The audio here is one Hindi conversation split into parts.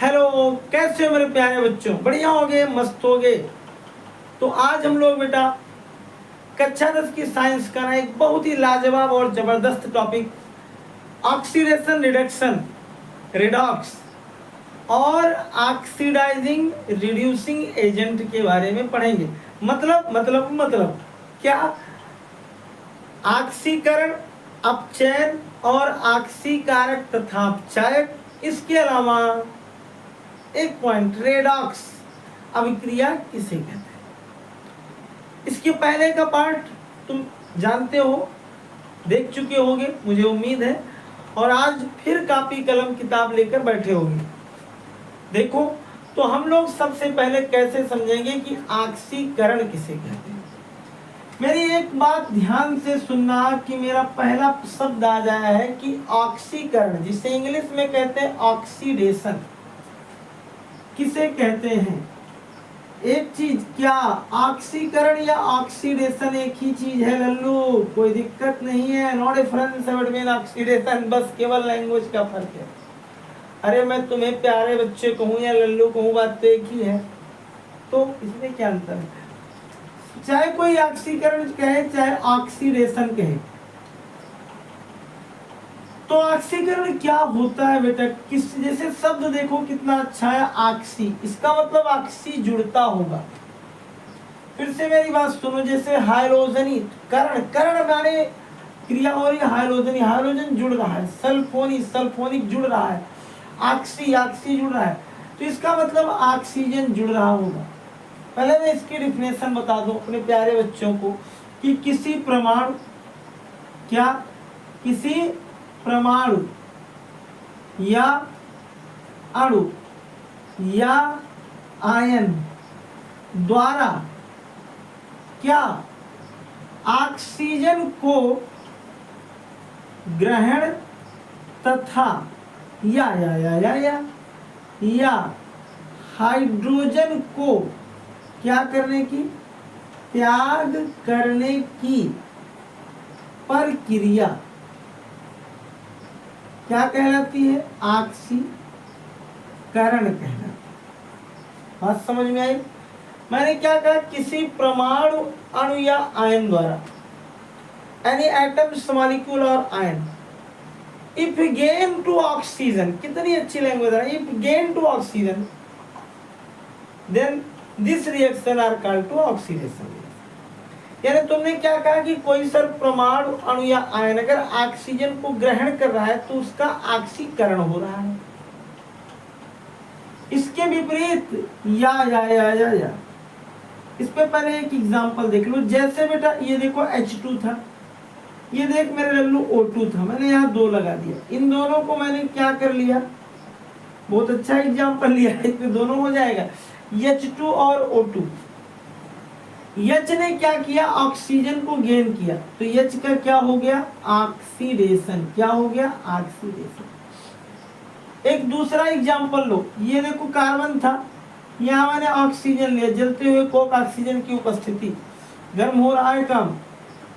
हेलो, कैसे हो मेरे प्यारे बच्चों? बढ़िया हो गए, मस्त हो गए। तो आज हम लोग बेटा कक्षा 10 की साइंस का ना एक बहुत ही लाजवाब और जबरदस्त टॉपिक ऑक्सीडेशन रिडक्शन रिडॉक्स और ऑक्सीडाइजिंग रिड्यूसिंग एजेंट के बारे में पढ़ेंगे। मतलब क्या? ऑक्सीकरण, अपचयन और ऑक्सीकारक तथा अपचायक, इसके अलावा एक पॉइंट रेडॉक्स अभिक्रिया किसे कहते हैं। इसके पहले का पार्ट तुम जानते हो, देख चुके होगे मुझे उम्मीद है, और आज फिर कॉपी कलम किताब लेकर बैठे होंगे। देखो, तो हम लोग सबसे पहले कैसे समझेंगे कि ऑक्सीकरण किसे कहते हैं। मेरी एक बात ध्यान से सुनना कि मेरा पहला शब्द आ जाया है कि ऑक्सीकरण, जिसे इंग्लिश में कहते हैं ऑक्सीडेशन, किसे कहते हैं। एक चीज, क्या ऑक्सीकरण या ऑक्सीडेशन एक ही चीज है लल्लू? कोई दिक्कत नहीं है, नो डिफरेंस बिटवीन ऑक्सीडेशन, बस केवल लैंग्वेज का फर्क है। अरे मैं तुम्हें प्यारे बच्चे कहूँ या लल्लू कहूँ, बात तो एक ही है, तो इसमें क्या अंतर है? चाहे कोई ऑक्सीकरण कहे चाहे ऑक्सीडेशन कहे, तो ऑक्सीकरण क्या होता है बेटा? किस जैसे शब्द देखो कितना अच्छा है, ऑक्सी, इसका मतलब ऑक्सी जुड़ता होगा। फिर से मेरी बात सुनो, जैसे हाइड्रोजनी करण, करण माने क्रिया हो रही है, हाइड्रोजनी हाइड्रोजन जुड़ रहा है, सल्फोनी सल्फोनिक जुड़ रहा है, ऑक्सी ऑक्सी जुड़ रहा है, तो इसका मतलब ऑक्सीजन जुड़ रहा होगा। पहले मैं इसकी डिफिनेशन बता दूं अपने प्यारे बच्चों को कि किसी परमाणु, क्या किसी परमाणु या अणु या आयन द्वारा क्या ऑक्सीजन को ग्रहण तथा या हाइड्रोजन को क्या करने की, त्याग करने की प्रक्रिया क्या कहलाती है? ऑक्सीकरण कहलाती है। बात समझ में आई? मैंने क्या कहा? किसी परमाणु, अणु या आयन द्वारा, एनी एटम्स, मॉलिक्यूल और आयन, इफ गेन टू ऑक्सीजन, कितनी अच्छी लैंग्वेज है, if gain to oxygen then this reaction are called to oxidation. यानी तुमने क्या कहा कि कोई सर परमाणु, अणु या आयन अगर ऑक्सीजन को ग्रहण कर रहा है तो उसका ऑक्सीकरण हो रहा है। इसके विपरीत या इस पे पहले एक एग्जांपल देख लो। जैसे बेटा ये देखो H2 था, ये देख मेरे लल्लू O2 था, मैंने यहाँ 2 लगा दिया, इन दोनों को मैंने क्या कर लिया, बहुत अच्छा एग्जांपल लिया, इसमें दोनों हो जाएगा, H2 और O2। H ने क्या किया? ऑक्सीजन को गेन किया, तो H का क्या हो गया? ऑक्सीडेशन। क्या हो गया? ऑक्सीडेशन। एक दूसरा एग्जांपल लो, ये देखो कार्बन था, यहाँ मैंने ऑक्सीजन लिया, जलते हुए कोक ऑक्सीजन की उपस्थिति, गर्म हो रहा है काम,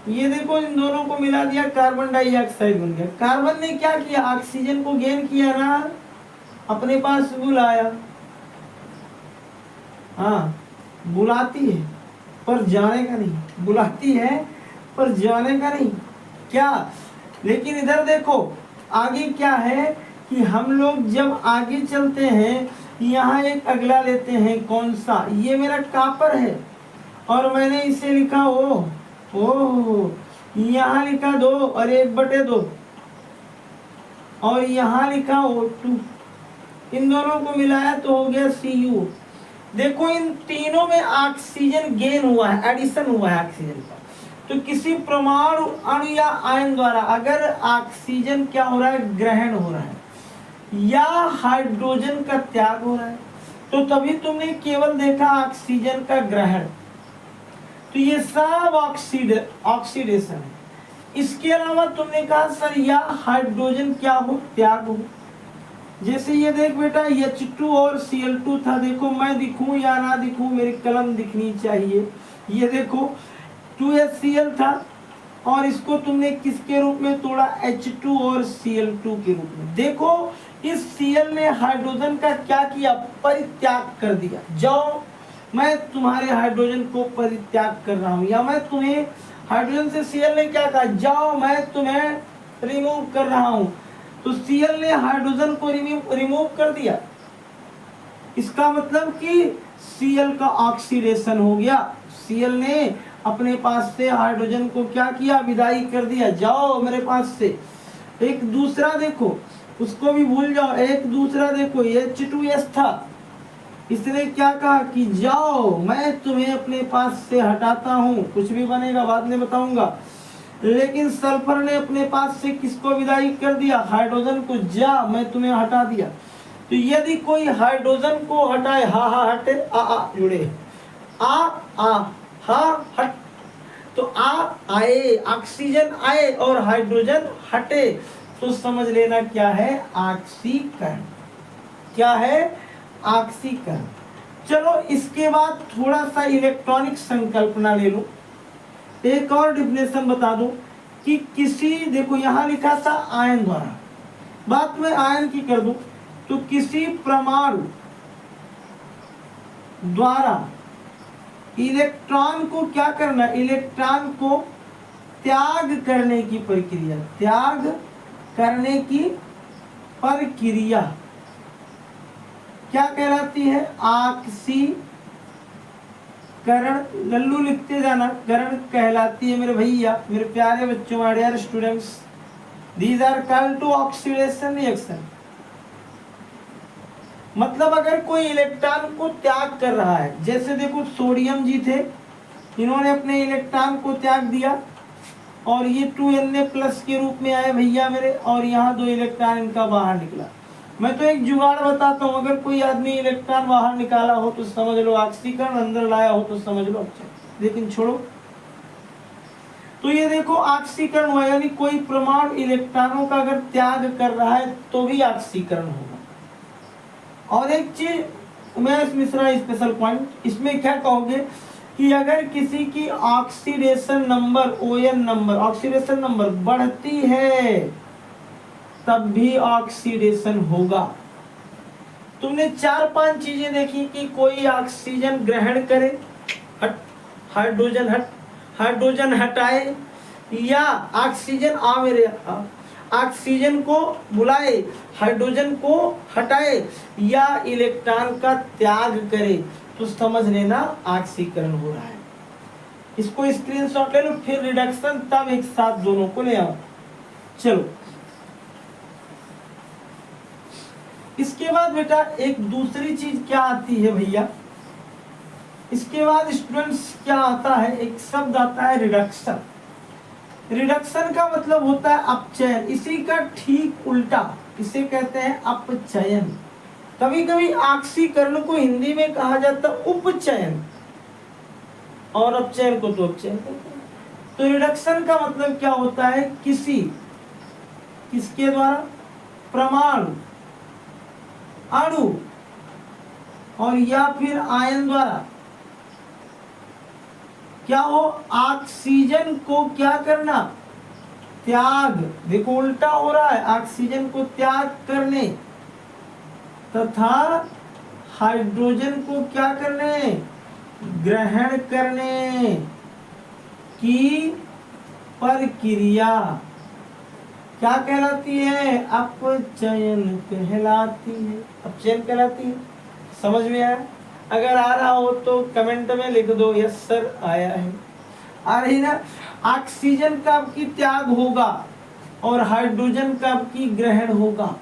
ये देखो इन दोनों को मिला दिया, कार्बन डाइऑक्साइड बन गया। कार्बन ने क्या किया? ऑक्सीजन को गेन किया ना, अपने पास बुलाया, हाँ बुलाती है पर जाने का नहीं, बुलाती है पर जाने का नहीं, क्या? लेकिन इधर देखो आगे क्या है कि हम लोग जब आगे चलते हैं, यहाँ एक अगला लेते हैं, कौन सा? ये मेरा कॉपर है, और मैंने इसे लिखा ओ, यहाँ लिखा 2 और 1/2, और यहाँ लिखा O2, इन दोनों को मिलाया तो हो गया Cu। देखो इन तीनों में ऑक्सीजन गेन हुआ है, एडिशन हुआ है ऑक्सीजन का। तो किसी परमाणु, अणु या आयन द्वारा अगर ऑक्सीजन क्या हो रहा है? ग्रहण हो रहा है, या हाइड्रोजन का त्याग हो रहा है, तो तभी तुमने केवल देखा ऑक्सीजन का ग्रहण, तो ये सब ऑक्सीडेशन है। इसके अलावा तुमने कहा सर या हाइड्रोजन क्या हो? त्याग हो। जैसे ये देख बेटा H2 और Cl2 था, देखो मैं दिखूं या ना दिखूं, मेरी कलम दिखनी चाहिए। ये देखो 2HCl था, और इसको तुमने किसके रूप में तोड़ा? H2 और Cl2 के रूप में। देखो इस Cl ने हाइड्रोजन का क्या किया, परित्याग कर दिया। जाओ मैं तुम्हारे हाइड्रोजन को परित्याग कर रहा हूं, या मैं तुम्हें हाइड्रोजन से Cl ने क्या कहा, जाओ मैं तुम्हें रिमूव कर रहा हूं। तो Cl ने हाइड्रोजन को रिमूव कर दिया। इसका मतलब कि Cl का ऑक्सीडेशन हो गया। Cl ने अपने पास से हाइड्रोजन को क्या किया, विदाई कर दिया, जाओ मेरे पास से। एक दूसरा देखो, उसको भी भूल जाओ। एक दूसरा देखो, H2S था, इसने क्या कहा कि जाओ मैं तुम्हें अपने पास से हटाता हूं, कुछ भी बनेगा बाद में बताऊंगा। लेकिन सल्फर ने अपने पास से किसको विदाई कर दिया, हाइड्रोजन को, जा मैं तुम्हें हटा दिया। तो यदि कोई हाइड्रोजन को हटाए, हा हा हटे, आ जुड़े, आ हा हट, तो आए, ऑक्सीजन आए और हाइड्रोजन हटे, तो समझ लेना क्या है, ऑक्सीकरण। क्या है, ऑक्सीकरण। चलो इसके बाद थोड़ा सा इलेक्ट्रॉनिक संकल्पना ले लो। एक और डिफिनेशन बता दूं कि किसी, देखो यहां लिखा था आयन द्वारा, बात में आयन की कर दूं तो किसी परमाणु द्वारा इलेक्ट्रॉन को क्या करना, इलेक्ट्रॉन को त्याग करने की प्रक्रिया, त्याग करने की प्रक्रिया क्या कहलाती है, ऑक्सीकरण। लल्लू लिखते जाना, करण कहलाती है मेरे भैया, मेरे प्यारे बच्चों, my dear students, these are called to oxidation reaction. मतलब अगर कोई इलेक्ट्रॉन को त्याग कर रहा है, जैसे देखो सोडियम जी थे, इन्होंने अपने इलेक्ट्रॉन को त्याग दिया और ये 2Na+ के रूप में आए भैया मेरे, और यहाँ 2 इलेक्ट्रॉन इनका बाहर निकला। मैं तो एक जुगाड़ बताता हूँ, अगर कोई आदमी इलेक्ट्रॉन बाहर निकाला हो तो समझ लो ऑक्सीकरण, अंदर लाया हो तो समझ लो अच्छा, लेकिन छोड़ो। तो ये देखो ऑक्सीकरण हुआ, यानी कोई परमाणु इलेक्ट्रॉनों का अगर त्याग कर रहा है तो भी ऑक्सीकरण होगा। और एक चीज उमेश मिश्रा स्पेशल पॉइंट, इसमें क्या कहोगे कि अगर किसी की oxidation number, ON number, oxidation number बढ़ती है तब भी ऑक्सीडेशन होगा। तुमने 4-5 चीजें देखी कि कोई ऑक्सीजन ग्रहण करे, हट, हाइड्रोजन हट, हाइड्रोजन हटाए, या ऑक्सीजन आ मेरे ऑक्सीजन को बुलाए, हाइड्रोजन को हटाए, या इलेक्ट्रॉन का त्याग करे, तो समझ लेना ऑक्सीकरण हो रहा है। इसको स्क्रीनशॉट ले लो, फिर रिडक्शन तब एक साथ दोनों को ले आओ। चलो इसके बाद बेटा एक दूसरी चीज क्या आती है भैया, इसके बाद स्टूडेंट्स क्या आता है, एक शब्द आता है रिडक्शन। रिडक्शन का मतलब होता है अपचयन, इसी का ठीक उल्टा इसे कहते हैं अपचयन। कभी कभी ऑक्सीकरण को हिंदी में कहा जाता है उपचयन, और अपचयन को तो अपचयन कहते हैं। तो रिडक्शन का मतलब क्या होता है, किसके द्वारा, परमाणु, अणु और या फिर आयन द्वारा क्या हो, ऑक्सीजन को क्या करना, त्याग। देखो उल्टा हो रहा है, ऑक्सीजन को त्याग करने तथा हाइड्रोजन को क्या करने, ग्रहण करने की प्रक्रिया क्या कहलाती है, अपचयन कहलाती है, अपचयन कहलाती है। समझ में आया? अगर आ रहा हो तो कमेंट में लिख दो यस सर आया है। आ रही ना? ऑक्सीजन का आपकी त्याग होगा और हाइड्रोजन का आपकी ग्रहण होगा।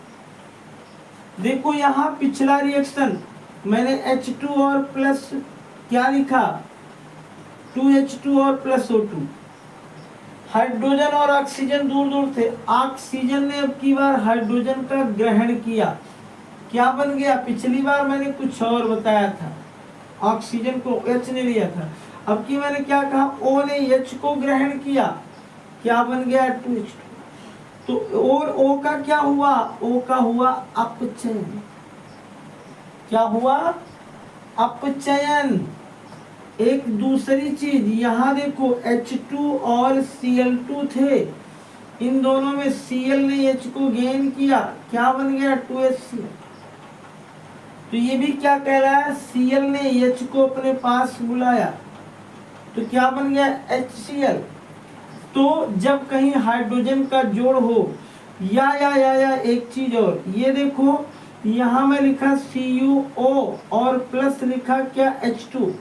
देखो यहाँ पिछला रिएक्शन मैंने H2 और प्लस क्या लिखा, 2H2 और प्लस O2। हाइड्रोजन और ऑक्सीजन दूर दूर थे, ऑक्सीजन ने अब की बार हाइड्रोजन का ग्रहण किया, क्या बन गया, पिछली बार मैंने कुछ और बताया था, ऑक्सीजन को H ने लिया था, अब की मैंने क्या कहा, O ने H को ग्रहण किया, क्या बन गया 2H2। तो और O का क्या हुआ, O का हुआ अपचयन। क्या हुआ, अपचयन। एक दूसरी चीज यहाँ देखो H2 और Cl2 थे, इन दोनों में Cl ने H को गेन किया, क्या बन गया 2HCl। तो ये भी क्या कह रहा है, Cl ने H को अपने पास बुलाया तो क्या बन गया HCl। तो जब कहीं हाइड्रोजन का जोड़ हो या एक चीज और, ये देखो यहाँ में लिखा CuO और प्लस लिखा क्या H2,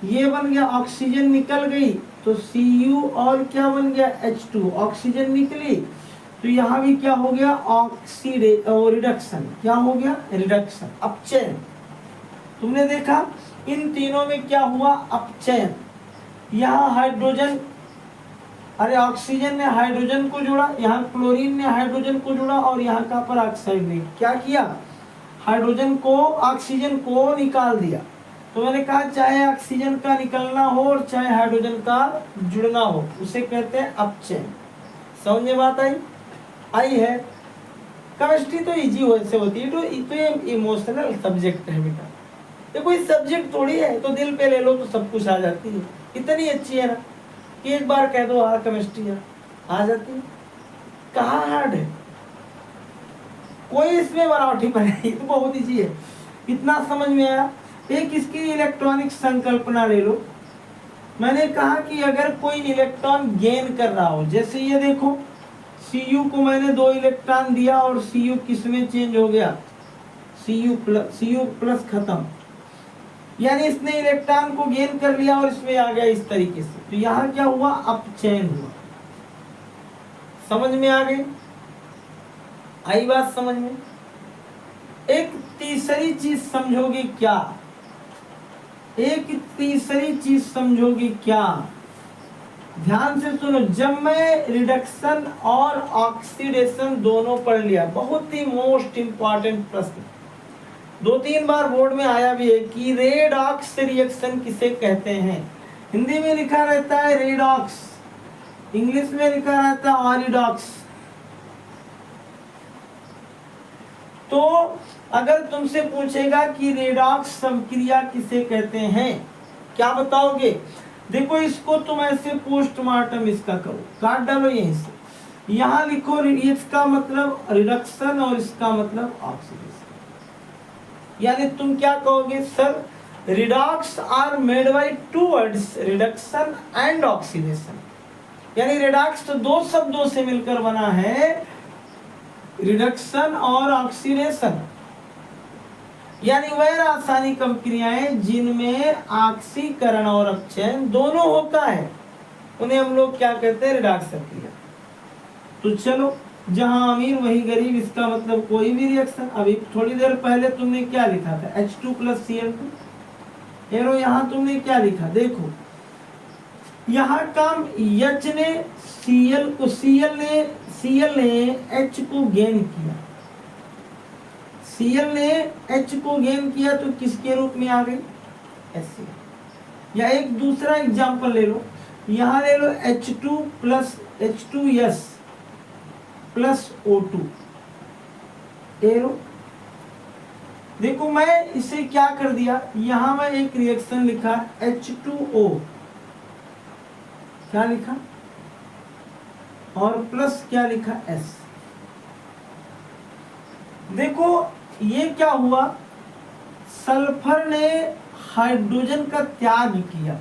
ये बन गया ऑक्सीजन निकल गई तो Cu और क्या बन गया H2, ऑक्सीजन निकली तो यहाँ भी क्या हो गया रिडक्शन, क्या हो गया रिडक्शन, अपचयन। तुमने देखा इन तीनों में क्या हुआ अपचयन। यहाँ हाइड्रोजन, अरे ऑक्सीजन ने हाइड्रोजन को जोड़ा, यहाँ क्लोरीन ने हाइड्रोजन को जोड़ा और यहाँ कार्बन डाइऑक्साइड ने क्या किया, हाइड्रोजन को ऑक्सीजन को निकाल दिया। तो मैंने कहा चाहे ऑक्सीजन का निकलना हो और चाहे हाइड्रोजन का जुड़ना हो, उसे कहते हैं अपचयन। समझ में बात आई है। केमिस्ट्री तो इजी वैसे होती है, तो ये इमोशनल सब्जेक्ट है बेटा, ये कोई सब्जेक्ट थोड़ी है तो दिल पे ले लो तो सब कुछ आ जाती है। इतनी अच्छी है ना कि एक बार कह दो हाँ केमिस्ट्री आ जाती है। कहाँ हार्ड है, कोई इसमें बनावटी नहीं, तो बहुत इजी है। इतना समझ में आया। एक इसकी इलेक्ट्रॉनिक संकल्पना ले लो। मैंने कहा कि अगर कोई इलेक्ट्रॉन गेन कर रहा हो, जैसे ये देखो Cu को मैंने 2 इलेक्ट्रॉन दिया और Cu किस में चेंज हो गया, Cu प्लस खत्म, यानी इसने इलेक्ट्रॉन को गेन कर लिया और इसमें आ गया इस तरीके से। तो यहाँ क्या हुआ, अपचयन हुआ। समझ में आ गई, आई बात समझ में। एक तीसरी चीज समझोगे क्या, एक तीसरी चीज समझोगे क्या, ध्यान से सुनो। जब मैं रिडक्शन और ऑक्सीडेशन दोनों पढ़ लिया, बहुत ही मोस्ट इंपॉर्टेंट प्रश्न 2-3 बार बोर्ड में आया भी है कि रेडॉक्स रिएक्शन किसे कहते हैं। हिंदी में लिखा रहता है रेडॉक्स, इंग्लिश में लिखा रहता है ऑरिडॉक्स। तो अगर तुमसे पूछेगा कि रेडॉक्स अभिक्रिया किसे कहते हैं, क्या बताओगे। देखो इसको तुम ऐसे पोस्टमार्टम इसका करो, काट डालो यहीं से, यहाँ लिखो इसका मतलब रिडक्शन और इसका मतलब ऑक्सीडेशन। यानी तुम क्या कहोगे, sir redox are made by 2 words, reduction and oxidation. यानी रिडॉक्स तो 2 शब्दों से मिलकर बना है, रिडक्शन और ऑक्सीडेशन। यानी वह रासायनिक अभिक्रियाएं जिनमें ऑक्सीकरण और अपचयन दोनों होता है, उन्हें हम लोग क्या कहते हैं, रिडॉक्स अभिक्रिया। तो चलो, जहां अमीर वही गरीब, इसका मतलब कोई भी रिएक्शन। अभी थोड़ी देर पहले तुमने क्या लिखा था, H2 + Cl2। एरो यहाँ तुमने क्या लिखा, देखो यहाँ काम H ने Cl ने H को गेन किया, Cl ने H को गेन किया तो किसके रूप में आ गई, HCl। या एक दूसरा एग्जांपल ले लो, यहाँ ले लो H2 + H2S + O2। एरो देखो मैं इसे क्या कर दिया, यहाँ मैं एक रिएक्शन लिखा H2O, क्या लिखा, और प्लस क्या लिखा S। देखो ये क्या हुआ, सल्फर ने हाइड्रोजन का त्याग किया,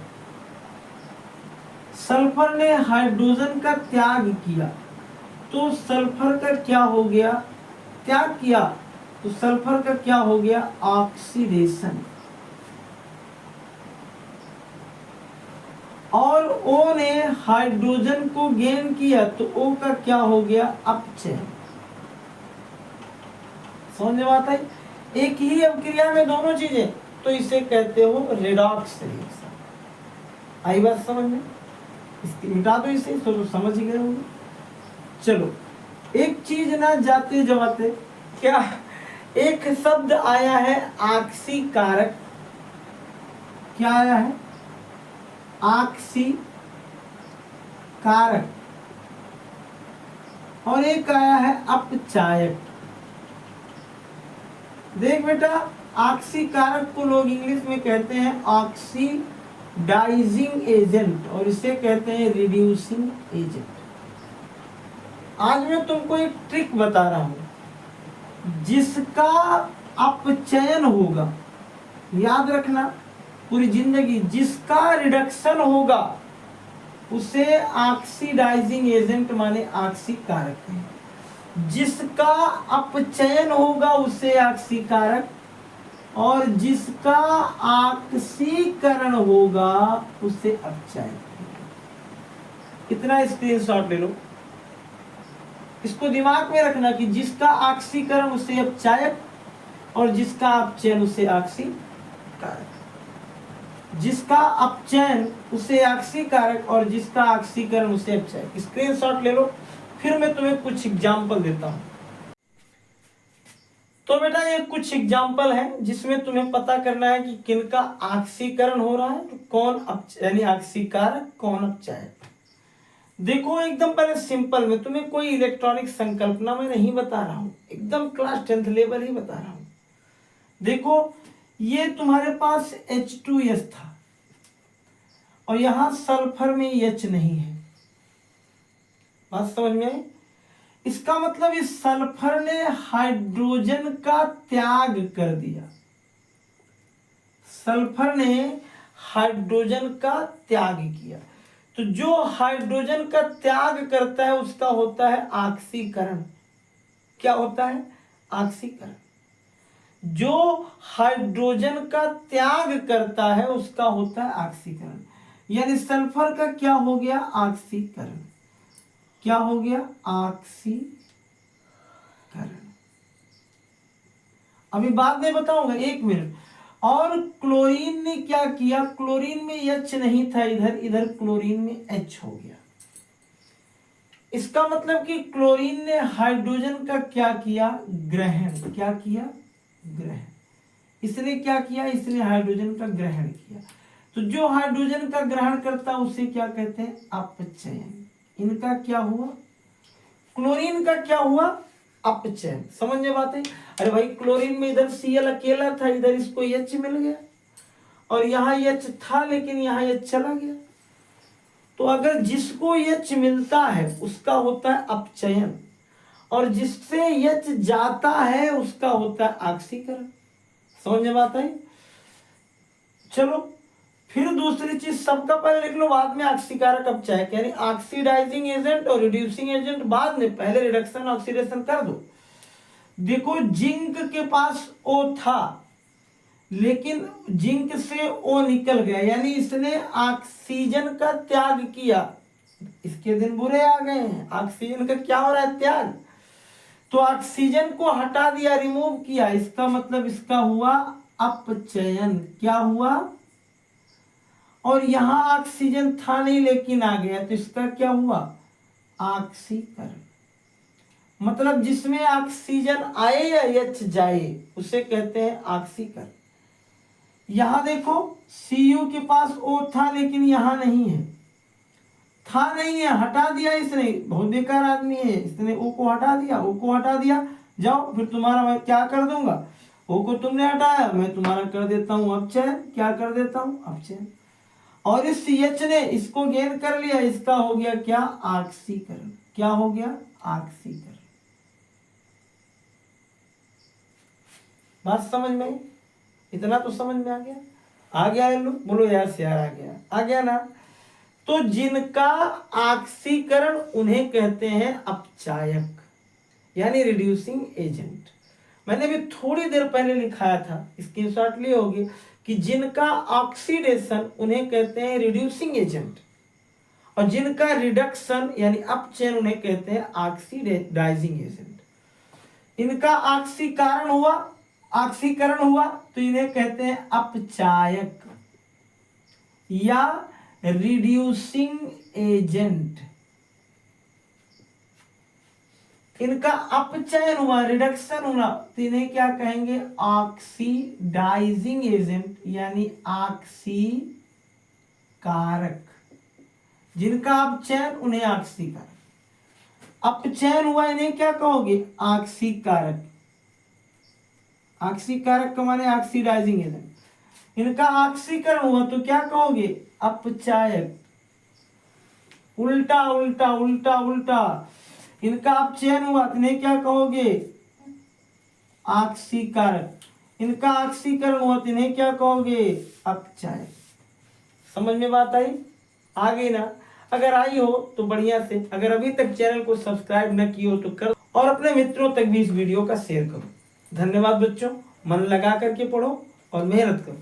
सल्फर ने हाइड्रोजन का त्याग किया तो सल्फर का क्या हो गया, त्याग किया तो सल्फर का क्या हो गया, ऑक्सीडेशन। और O ने हाइड्रोजन को गेन किया तो O का क्या हो गया, अपचयन। समझ में आता है, एक ही अभिक्रिया में दोनों चीजें, तो इसे कहते हो रेडॉक्स रिएक्शन। आई बात समझ में, इसकी मिटा दो इसे तो समझ गए होंगे। चलो एक चीज ना जाते जवाते, क्या एक शब्द आया है ऑक्सीकारक, क्या आया है, ऑक्सीकारक, और एक आया है अपचायक। देख बेटा, ऑक्सीकारक को लोग इंग्लिश में कहते हैं ऑक्सीडाइजिंग एजेंट और इसे कहते हैं रिड्यूसिंग एजेंट। आज मैं तुमको एक ट्रिक बता रहा हूं, जिसका अपचयन होगा, याद रखना पूरी जिंदगी, जिसका रिडक्शन होगा उसे ऑक्सीडाइजिंग एजेंट माने ऑक्सीकारक है, जिसका अपचयन होगा उसे ऑक्सीकारक, और जिसका ऑक्सीकरण होगा उसे अपचयन। इतना स्क्रीनशॉट ले लो, इसको दिमाग में रखना कि जिसका ऑक्सीकरण उसे अपचायक और जिसका अपचयन उसे ऑक्सीकारक, जिसका अपचयन उसे ऑक्सीकारक और जिसका ऑक्सीकरण उसे अपचायक। स्क्रीनशॉट ले लो, फिर मैं तुम्हें कुछ एग्जाम्पल देता हूं। तो बेटा ये कुछ एग्जाम्पल है जिसमें तुम्हें पता करना है कि किनका ऑक्सीकरण हो रहा है, तो कौन यानी ऑक्सीकारक कौन अपचायक। देखो एकदम पहले सिंपल में, तुम्हें कोई इलेक्ट्रॉनिक संकल्पना में नहीं बता रहा हूं, एकदम क्लास 10th लेवल ही बता रहा हूं। देखो ये तुम्हारे पास H2S था और यहां सल्फर में H नहीं है, बात समझ में आई? इसका मतलब इस सल्फर ने हाइड्रोजन का त्याग कर दिया, सल्फर ने हाइड्रोजन का त्याग किया। तो जो हाइड्रोजन का त्याग करता है उसका होता है ऑक्सीकरण। क्या होता है? ऑक्सीकरण। जो हाइड्रोजन का त्याग करता है उसका होता है ऑक्सीकरण, यानी सल्फर का क्या हो गया? ऑक्सीकरण। क्या हो गया? ऑक्सीकरण। अभी बाद में बताऊंगा, एक मिनट। और क्लोरीन ने क्या किया? क्लोरीन में H नहीं था, इधर क्लोरीन में H हो गया। इसका मतलब कि क्लोरीन ने हाइड्रोजन का क्या किया? ग्रहण। क्या किया? ग्रहण। इसने क्या किया? इसने हाइड्रोजन का ग्रहण किया। तो जो हाइड्रोजन का ग्रहण करता है उसे क्या कहते हैं? अपचयन। इनका क्या हुआ? क्लोरीन का क्या हुआ? अपचयन। समझ में बात है? अरे भाई क्लोरीन में इधर Cl अकेला था, इधर इसको H मिल गया, और यहाँ H था लेकिन यहाँ H चला गया। तो अगर जिसको H मिलता है उसका होता है अपचयन, और जिससे H जाता है उसका होता है ऑक्सीकरण। समझ में बात है? चलो फिर दूसरी चीज, सबका पहले लिख लो, बाद में ऑक्सीकारक अपचायक, यानी ऑक्सीडाइजिंग एजेंट और रिड्यूसिंग एजेंट बाद में, पहले रिडक्शन ऑक्सीडेशन कर दो। देखो जिंक के पास O था लेकिन जिंक से O निकल गया, यानी इसने ऑक्सीजन का त्याग किया। इसके दिन बुरे आ गए हैं, ऑक्सीजन का क्या हो रहा है? त्याग। तो ऑक्सीजन को हटा दिया, रिमूव किया, इसका मतलब इसका हुआ अपचयन। क्या हुआ? और यहां ऑक्सीजन था नहीं लेकिन आ गया, तो इसका क्या हुआ? ऑक्सीकरण। मतलब जिसमें ऑक्सीजन आए या H जाए उसे कहते हैं ऑक्सीकरण। यहां देखो Cu के पास O था लेकिन यहां नहीं है, था नहीं है, हटा दिया इसने, बहुत बेकार आदमी है, इसने O को हटा दिया, O को हटा दिया। जाओ फिर तुम्हारा मैं क्या कर दूंगा? O को तुमने हटाया, मैं तुम्हारा कर देता हूं अपचयन। क्या कर देता हूं? अपचयन। और इस H ने इसको गेन कर लिया, इसका हो गया क्या? ऑक्सीकरण। क्या हो गया? ऑक्सीकरण। बात समझ में? इतना तो समझ में आ गया? आ गया है लोग? बोलो यार से यार, आ गया? आ गया ना? तो जिनका ऑक्सीकरण उन्हें कहते हैं अपचायक, यानी रिड्यूसिंग एजेंट। मैंने भी थोड़ी देर पहले लिखाया था, स्क्रीनशॉट लिए होगे, कि जिनका ऑक्सीडेशन उन्हें कहते हैं रिड्यूसिंग एजेंट, और जिनका रिडक्शन यानी अपचयन उन्हें कहते हैं ऑक्सीडाइजिंग एजेंट। इनका ऑक्सीकरण हुआ तो इन्हें कहते हैं अपचायक या रिड्यूसिंग एजेंट। इनका अपचयन हुआ, रिडक्शन हुआ, तो इन्हें क्या कहेंगे? ऑक्सीडाइजिंग एजेंट यानी ऑक्सीकारक। जिनका अपचयन उन्हें ऑक्सीकारक, अपचयन हुआ इन्हें क्या कहोगे? ऑक्सीकारक। ऑक्सीकारक का माने ऑक्सीडाइजिंग एजेंट। इनका ऑक्सीकरण हुआ तो क्या कहोगे? अपचायक। उल्टा उल्टा उल्टा उल्टा। इनका अपचयन हुआ तो इन्हें क्या कहोगे? आक्सीकरण। इनका आक्सीकरण हुआ तो इन्हें क्या कहोगे? अपचय। समझ में बात आई? आ गई ना? अगर आई हो तो बढ़िया से, अगर अभी तक चैनल को सब्सक्राइब न किए हो तो कर और अपने मित्रों तक भी इस वीडियो का शेयर करो। धन्यवाद बच्चों, मन लगा करके पढ़ो और मेहनत करो।